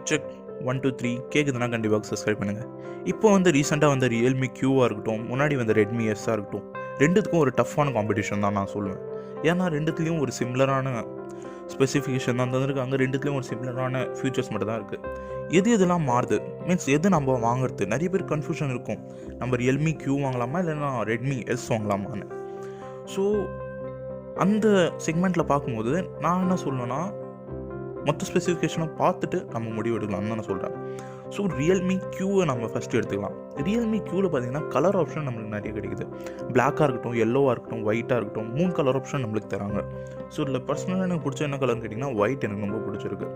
Check 1 2 3 கேட்குதுன்னா கண்டிப்பாக subscribe பண்ணுங்கள். இப்போ வந்து ரீசெண்டாக வந்து ரியல்மி க்யூவாக இருக்கட்டும், முன்னாடி வந்து ரெட்மி எஸ்ஸாக இருக்கட்டும், ரெண்டுத்துக்கும் ஒரு டஃப்பான காம்படிஷன் தான் நான் சொல்லுவேன். ஏன்னா ரெண்டுத்துலேயும் ஒரு சிமிலரான ஸ்பெசிஃபிகேஷன் தான் தந்திருக்காங்க, ரெண்டுத்துலேயும் ஒரு சிமிலரான ஃபியூச்சர்ஸ் மட்டும் தான் இருக்குது. எதெல்லாம் மாறுது மீன்ஸ் எது நம்ம வாங்குறது, நிறைய பேர் கன்ஃபியூஷன் இருக்கும். நம்ம ரியல்மி க்யூ வாங்கலாமா இல்லைன்னா ரெட்மி எஸ் வாங்கலாமான்னு. ஸோ அந்த செக்மெண்ட்டில் பார்க்கும்போது நான் என்ன சொல்லுவேன்னா, மொத்த ஸ்பெசிஃபிகேஷனை பார்த்துட்டு நம்ம முடிவு எடுக்கலாம்னு நான் சொல்கிறேன். ஸோ ரியல்மி க்யூவை நம்ம ஃபஸ்ட்டு எடுத்துக்கலாம். ரியல்மி க்யூவில் பார்த்தீங்கன்னா கலர் ஆப்ஷன் நம்மளுக்கு நிறைய கிடைக்குது. பிளாக்காக இருக்கட்டும், எல்லோவாக இருக்கட்டும், ஒயிட்டாக இருக்கட்டும், 3 கலர் ஆப்ஷன் நம்மளுக்கு தராங்க. ஸோ இதில் பர்சனலாக எனக்கு பிடிச்ச என்ன கலர்னு கேட்டிங்கன்னா ஒயிட் எனக்கு ரொம்ப பிடிச்சிருக்கு.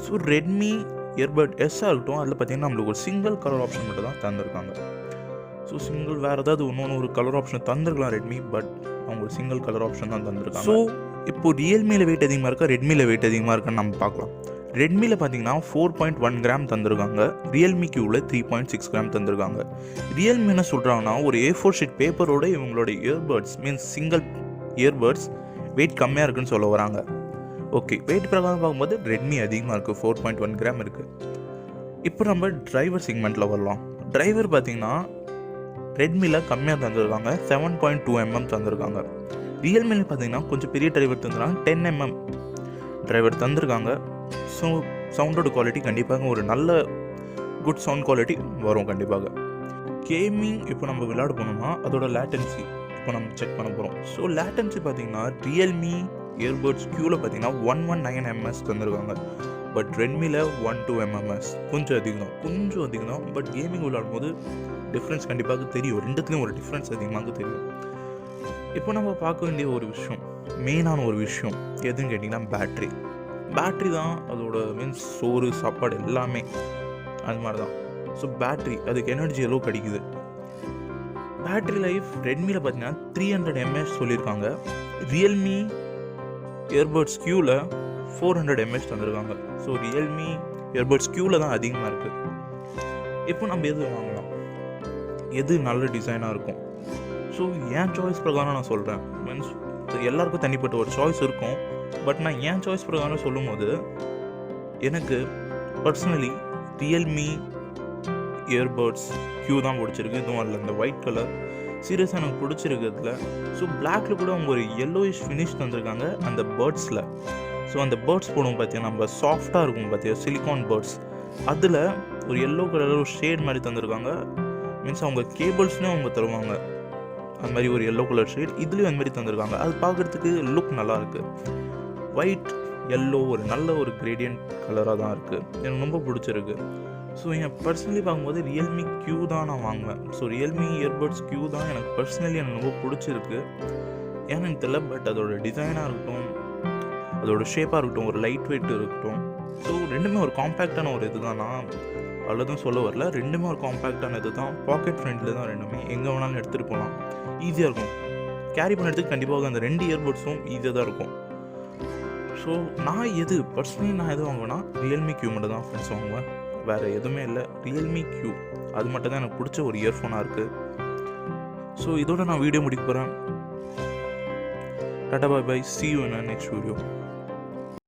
ஸோ ரெட்மி இயர்பட் எஸ்ஸாக இருக்கட்டும், அதில் பார்த்தீங்கன்னா நம்மளுக்கு ஒரு சிங்கிள் கலர் ஆப்ஷன் மட்டும் தான் தந்திருக்காங்க. ஸோ சிங்கிள் வேறு ஏதாவது இன்னொன்று ஒரு கலர் ஆப்ஷன் தந்திருக்கலாம் ரெட்மி, பட் அவங்க ஒரு சிங்கிள் கலர் ஆப்ஷன் தான் தந்திருக்காங்க. ஸோ இப்போ ரியல்மியில் வெயிட் அதிகமாக இருக்கா, ரெட்மியில் வெயிட் அதிகமாக இருக்கான்னு நம்ம பார்க்கலாம். ரெட்மியில் பார்த்தீங்கன்னா 4.1 கிராம் தந்திருக்காங்க, ரியல்மி க்யூவில் 3.6 கிராம் தந்திருக்காங்க. ரியல்மி என்ன சொல்கிறாங்கன்னா, ஒரு A4 ஷீட் பேப்பரோட இவங்களோட earbuds means single earbuds weight கம்மியாக இருக்குன்னு சொல்ல வராங்க. ஓகே, வெயிட் பிரகாரம் பார்க்கும்போது ரெட்மி அதிகமாக இருக்குது, 4.1 கிராம் இருக்குது. இப்போ நம்ம டிரைவர் செக்மெண்ட்டில் வரலாம். டிரைவர் பார்த்தீங்கன்னா ரெட்மியில் கம்மியாக தந்துருக்காங்க, 7.2 mm தந்திருக்காங்க. ரியல்மியில் பார்த்தீங்கன்னா கொஞ்சம் பெரிய டிரைவர் தந்துருக்காங்க, 10 mm டிரைவர் தந்திருக்காங்க. ஸோ சவுண்டோட குவாலிட்டி கண்டிப்பாக ஒரு நல்ல குட் சவுண்ட் குவாலிட்டி வரும் கண்டிப்பாக. கேமிங் இப்போ நம்ம விளையாட போனோம்னா அதோட லேட்டன்சி இப்போ நம்ம செக் பண்ண போகிறோம். ஸோ லேட்டன்சி பார்த்தீங்கன்னா ரியல்மி இயர்பட்ஸ் க்யூவில் பார்த்தீங்கன்னா 119 ms தந்திருக்காங்க, பட் ரெட்மியில் 12 mm கொஞ்சம் அதிகம் தான். பட் கேமிங் விளையாடும் போது டிஃப்ரென்ஸ் கண்டிப்பாக தெரியும், ரெண்டுத்துலேயும் ஒரு டிஃப்ரென்ஸ் அதிகமாக தெரியும். இப்போ நம்ம பார்க்க வேண்டிய ஒரு விஷயம், மெயினான ஒரு விஷயம் எதுன்னு கேட்டிங்கன்னா பேட்ரி தான் அதோட மீன்ஸ் சோறு சாப்பாடு எல்லாமே அது மாதிரி தான். ஸோ பேட்ரி அதுக்கு எனர்ஜி எவ்வளோ கிடைக்குது. பேட்ரி லைஃப் ரெட்மியில் பார்த்தீங்கன்னா 300 mAh சொல்லியிருக்காங்க, ரியல்மி இயர்பட்ஸ் க்யூவில் 400 mAh தந்திருக்காங்க. ஸோ ரியல்மி இயர்பட்ஸ் க்யூவில் தான் அதிகமாக இருக்குது. இப்போ நம்ம எது வாங்கலாம், எது நல்ல டிசைனாக இருக்கும். ஸோ என் சாய்ஸ் பிரகாரம் நான் சொல்கிறேன். மீன்ஸ் எல்லாருக்கும் தனிப்பட்ட ஒரு சாய்ஸ் இருக்கும், பட் நான் என் சாய்ஸ் பிரகாரம் சொல்லும் போது எனக்கு பர்சனலி ரியல்மி இயர்பட்ஸ் க்யூ தான் பிடிச்சிருக்கு. இதுவும் அதில் இந்த ஒயிட் கலர் சீரியஸாக எனக்கு பிடிச்சிருக்கிறதுல. ஸோ பிளாக்ல கூட அவங்க ஒரு yellowish ஃபினிஷ் தந்திருக்காங்க அந்த பேர்ட்ஸில். ஸோ அந்த பேர்ட்ஸ் போடுவோம் பார்த்தீங்கன்னா நம்ம சாஃப்டாக இருக்கும் பார்த்தியா, சிலிகான் பேர்ட்ஸ், அதில் ஒரு எல்லோ கலரில் ஒரு ஷேட் மாதிரி தந்திருக்காங்க. மீன்ஸ் அவங்க கேபிள்ஸ்னே அவங்க தருவாங்க, அந்த மாதிரி ஒரு எல்லோ கலர் ஷேட் இதுலேயும் அந்த மாதிரி தந்திருக்காங்க. அது பார்க்குறதுக்கு லுக் நல்லாயிருக்கு. ஒயிட் எல்லோ ஒரு நல்ல ஒரு கிரேடியன்ட் கலராக தான் இருக்குது, எனக்கு ரொம்ப பிடிச்சிருக்கு. ஸோ என் பர்சனலி பார்க்கும்போது ரியல்மி க்யூ தான் நான் வாங்குவேன். ஸோ ரியல்மி இயர்பட்ஸ் க்யூ தான் எனக்கு பர்சனலி எனக்கு ரொம்ப பிடிச்சிருக்கு. ஏன்னு எனக்கு தெரியல, பட் அதோட டிசைனாக இருக்கட்டும், அதோட ஷேப்பாக இருக்கட்டும், ஒரு லைட் வெயிட் இருக்கட்டும், ஸோ ரெண்டுமே ஒரு காம்பேக்டான ஒரு இது தான். நான் அவ்வளோதான் சொல்ல வரல, ரெண்டுமே ஒரு காம்பேக்டான இது தான். பாக்கெட் ஃப்ரெண்ட்லில் தான் ரெண்டுமே, எங்கே வேணாலும் எடுத்துகிட்டு போகலாம், ஈஸியாக இருக்கும் கேரி பண்ணுறதுக்கு. கண்டிப்பாக அந்த 2 இயர்பட்ஸும் ஈஸியாக தான் இருக்கும். ஸோ நான் எது வாங்குவேன்னா ரியல்மி க்யூ மட்டும் தான் ஃப்ரெண்ட்ஸ் வாங்குவேன், வேறு எதுவுமே இல்லை. ரியல்மி க்யூ அது மட்டும் தான் எனக்கு பிடிச்ச ஒரு இயர்ஃபோனாக இருக்குது. ஸோ இதோட நான் வீடியோ முடிக்க போகிறேன். Tata bye bye, see you in the next video.